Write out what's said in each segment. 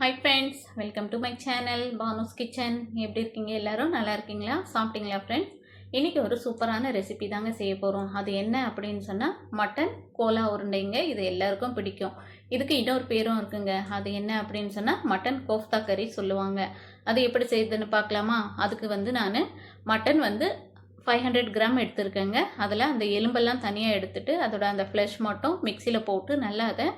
Hi friends, welcome to my channel Banu's kitchen. எப்படி இருக்கீங்க? எல்லாரும் நல்லா இருக்கீங்களா? சாப்பிட்டீங்களா ஃப்ரெண்ட்ஸ்? இன்றைக்கி ஒரு சூப்பரான ரெசிபி தாங்க செய்ய போகிறோம். அது என்ன அப்படின்னு சொன்னால் மட்டன் கோலா உருண்டைங்க. இது எல்லாருக்கும் பிடிக்கும். இதுக்கு இன்னொரு பேரும் இருக்குங்க. அது என்ன அப்படின்னு சொன்னால் மட்டன் கோஃப்தா கறி சொல்லுவாங்க. அது எப்படி செய்யுதுன்னு பார்க்கலாமா? அதுக்கு நான் மட்டன் 500 கிராம் எடுத்துருக்கேங்க. அதில் அந்த எலும்பெல்லாம் தனியாக எடுத்துட்டு அதோட அந்த ஃப்ளஷ் மட்டும் மிக்சியில் போட்டு நல்லா அதை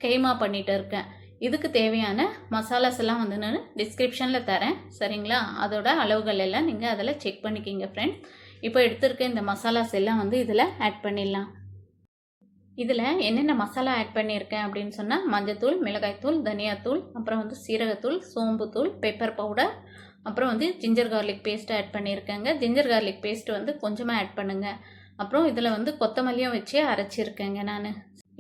கைமா பண்ணிகிட்டு இருக்கேன். இதுக்கு தேவையான மசாலாஸ் எல்லாம் நான் டிஸ்கிரிப்ஷனில் தரேன், சரிங்களா? அதோட அளவுகள் எல்லாம் நீங்கள் அதில் செக் பண்ணிக்கிங்க ஃப்ரெண்ட்ஸ். இப்போ எடுத்துருக்க இந்த மசாலாஸ் எல்லாம் இதில் ஆட் பண்ணிடலாம். இதில் என்னென்ன மசாலா ஆட் பண்ணியிருக்கேன் அப்படின்னு சொன்னால் மஞ்சத்தூள், மிளகாய்த்தூள், தனியாத்தூள், அப்புறம் சீரகத்தூள், சோம்புத்தூள், பெப்பர் பவுடர், அப்புறம் ஜிஞ்சர் கார்லிக் பேஸ்ட்டு ஆட் பண்ணியிருக்கேங்க. ஜிஞ்சர் கார்லிக் பேஸ்ட்டு கொஞ்சமாக ஆட் பண்ணுங்கள். அப்புறம் இதில் கொத்தமல்லியும் வச்சு அரைச்சிருக்கேங்க நான்.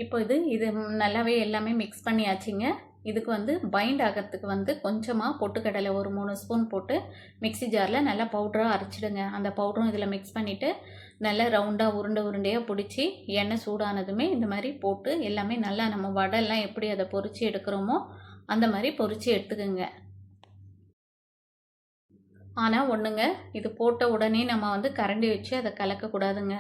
இப்போ இது நல்லாவே எல்லாமே மிக்ஸ் பண்ணியாச்சுங்க. இதுக்கு பைண்ட் ஆகிறதுக்கு கொஞ்சமாக பொட்டுக்கடலை ஒரு 3 ஸ்பூன் போட்டு மிக்ஸி ஜாரில் நல்லா பவுடராக அரைச்சிடுங்க. அந்த பவுடரும் இதில் மிக்ஸ் பண்ணிவிட்டு நல்லா ரவுண்டாக உருண்டையாக பிடிச்சி எண்ணெய் சூடானதுமே இந்த மாதிரி போட்டு எல்லாமே நல்லா நம்ம வடைலாம் எப்படி அதை பொரித்து எடுக்கிறோமோ அந்த மாதிரி பொரித்து எடுத்துக்கோங்க. ஆனால் ஒன்றுங்க, இது போட்ட உடனே நம்ம கரண்டி வச்சு அதை கலக்கக்கூடாதுங்க.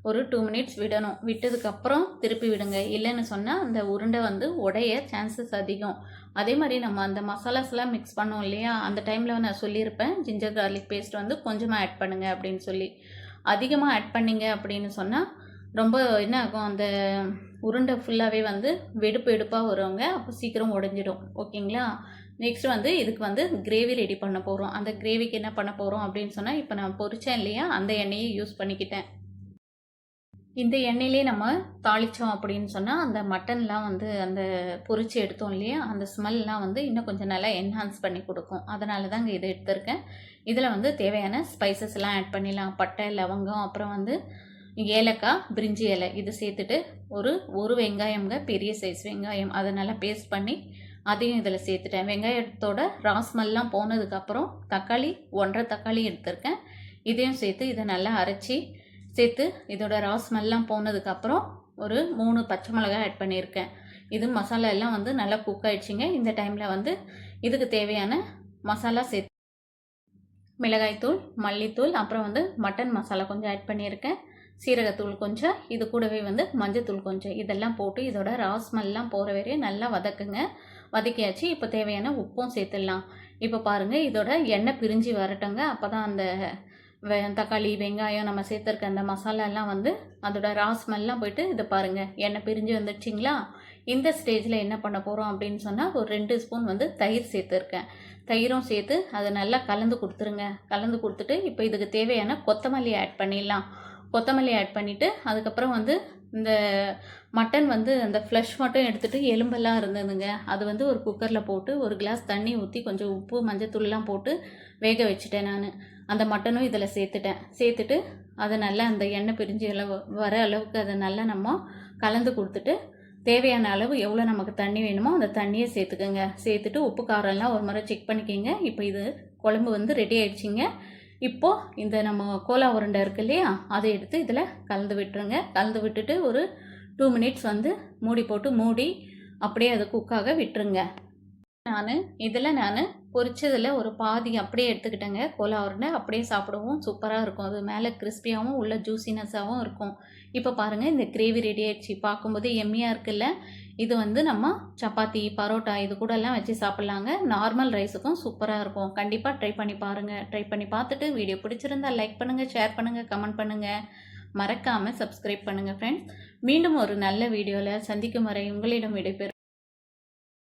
ஒரு 2 மினிட்ஸ் விடணும். விட்டதுக்கப்புறம் திருப்பி விடுங்க. இல்லைன்னு சொன்னால் அந்த உருண்டை உடைய சான்சஸ் அதிகம். அதே மாதிரி நம்ம அந்த மசாலாஸ்லாம் மிக்ஸ் பண்ணோம் இல்லையா, அந்த டைமில் நான் சொல்லியிருப்பேன் ஜிஞ்சர் கார்லிக் பேஸ்ட் கொஞ்சமாக ஆட் பண்ணுங்கள் அப்படின்னு சொல்லி. அதிகமாக ஆட் பண்ணிங்க அப்படின்னு சொன்னால் ரொம்ப என்ன ஆகும், அந்த உருண்டை ஃபுல்லாகவே வெடுப்பு வெடுப்பாக வருவாங்க. அப்போ சீக்கிரம் உடஞ்சிடும். ஓகேங்களா? நெக்ஸ்ட் இதுக்கு கிரேவி ரெடி பண்ண போகிறோம். அந்த கிரேவிக்கு என்ன பண்ண போகிறோம் அப்படின்னு சொன்னால், இப்போ நான் பொரிச்சேன் இல்லையா, அந்த எண்ணெயை யூஸ் பண்ணிக்கிட்டேன். இந்த எண்ணெயிலே நம்ம தாளித்தோம் அப்படின்னு சொன்னால் அந்த மட்டன்லாம் அந்த பொரிச்சு எடுத்தோம் இல்லையா, அந்த ஸ்மெல்லாம் இன்னும் கொஞ்சம் நல்லா என்ஹான்ஸ் பண்ணி கொடுக்கும். அதனால தாங்க இதை எடுத்திருக்கேன். இதில் தேவையான ஸ்பைசஸ்லாம் ஆட் பண்ணிடலாம். பட்டை, லவங்கம், அப்புறம் ஏலக்காய், பிரிஞ்சி இலை இது சேர்த்துட்டு ஒரு வெங்காயம்ங்க, பெரிய சைஸ் வெங்காயம், அதை நல்லா பேஸ்ட் பண்ணி அதையும் இதில் சேர்த்துட்டேன். வெங்காயத்தோட ராஸ்மெல்லாம் போனதுக்கப்புறம் தக்காளி 1.5 தக்காளி எடுத்திருக்கேன். இதையும் சேர்த்து இதை நல்லா அரைச்சி சேர்த்து இதோட ராஸ்மெல்லாம் போனதுக்கப்புறம் ஒரு 3 பச்சை மிளகாய் ஆட் பண்ணியிருக்கேன். இது மசாலா எல்லாம் நல்லா குக் ஆகிடுச்சிங்க. இந்த டைமில் இதுக்கு தேவையான மசாலா சேர்த்து மிளகாய்த்தூள், மல்லித்தூள், அப்புறம் மட்டன் மசாலா கொஞ்சம் ஆட் பண்ணியிருக்கேன். சீரகத்தூள் கொஞ்சம், இது கூடவே மஞ்சத்தூள் கொஞ்சம், இதெல்லாம் போட்டு இதோட ராஸ்மெல்லாம் போகிற வரையும் நல்லா வதக்குங்க. வதக்கியாச்சு. இப்போ தேவையான உப்பும் சேர்த்துடலாம். இப்போ பாருங்கள், இதோட எண்ணெய் பிரிஞ்சு வரட்டுங்க. அப்போ தான் அந்த தக்காளி, வெங்காயம் நம்ம சேர்த்துருக்க அந்த மசாலாலாம் அதோட ராஸ்மெல்லாம் போயிட்டு இது பாருங்கள் எண்ணெய் பிரிஞ்சு வந்துடுச்சிங்களா. இந்த ஸ்டேஜில் என்ன பண்ண போகிறோம் அப்படின்னு சொன்னால் ஒரு 2 ஸ்பூன் தயிர் சேர்த்துருக்கேன். தயிரும் சேர்த்து அதை நல்லா கலந்து கொடுத்துருங்க. கலந்து கொடுத்துட்டு இப்போ இதுக்கு தேவையான கொத்தமல்லி ஆட் பண்ணிடலாம். கொத்தமல்லி ஆட் பண்ணிவிட்டு அதுக்கப்புறம் இந்த மட்டன் அந்த ஃப்ளஷ் மட்டும் எடுத்துகிட்டு எலும்பெல்லாம் இருந்ததுங்க. அது ஒரு குக்கரில் போட்டு ஒரு கிளாஸ் தண்ணி ஊற்றி கொஞ்சம் உப்பு, மஞ்சத்தூள்லாம் போட்டு வேக வச்சுட்டேன் நான். அந்த மட்டனும் இதில் சேர்த்துட்டு அதை நல்லா அந்த எண்ணெய் பிரிஞ்சு வர அளவுக்கு அதை நல்லா நம்ம கலந்து கொடுத்துட்டு தேவையான அளவு எவ்வளோ நமக்கு தண்ணி வேணுமோ அந்த தண்ணியை சேர்த்துக்கோங்க. சேர்த்துட்டு உப்பு காரம்லாம் ஒரு முறை செக் பண்ணிக்கிங்க. இப்போ இது குழம்பு ரெடி ஆகிடுச்சிங்க. இப்போது இந்த நம்ம கோலா உருண்டை இருக்கு இல்லையா, அதை எடுத்து இதில் கலந்து விட்டுருங்க. கலந்து விட்டுட்டு ஒரு 2 மினிட்ஸ் மூடி போட்டு மூடி அப்படியே அது குக்காக விட்டுருங்க. நான் பொரிச்சதில் ஒரு பாதி அப்படியே எடுத்துக்கிட்டேங்க. கோலா உருண்டை அப்படியே சாப்பிடுவோம், சூப்பராக இருக்கும். அது மேலே கிறிஸ்பியாகவும் உள்ள ஜூசினஸாகவும் இருக்கும். இப்போ பாருங்கள், இந்த கிரேவி ரெடி ஆகிடுச்சு. பார்க்கும்போது எம்மியாக இருக்குல்ல. இது நம்ம சப்பாத்தி, பரோட்டா இது கூடலாம் வச்சு சாப்பிட்லாங்க. நார்மல் ரைஸுக்கும் சூப்பராக இருக்கும். கண்டிப்பாக ட்ரை பண்ணி பாருங்கள். ட்ரை பண்ணி பார்த்துட்டு வீடியோ பிடிச்சிருந்தால் லைக் பண்ணுங்கள், ஷேர் பண்ணுங்கள், கமெண்ட் பண்ணுங்கள். மறக்காமல் சப்ஸ்கிரைப் பண்ணுங்கள் ஃப்ரெண்ட்ஸ். மீண்டும் ஒரு நல்ல வீடியோவில் சந்திக்கும் வரை உங்களிடம் விடைபெறும்.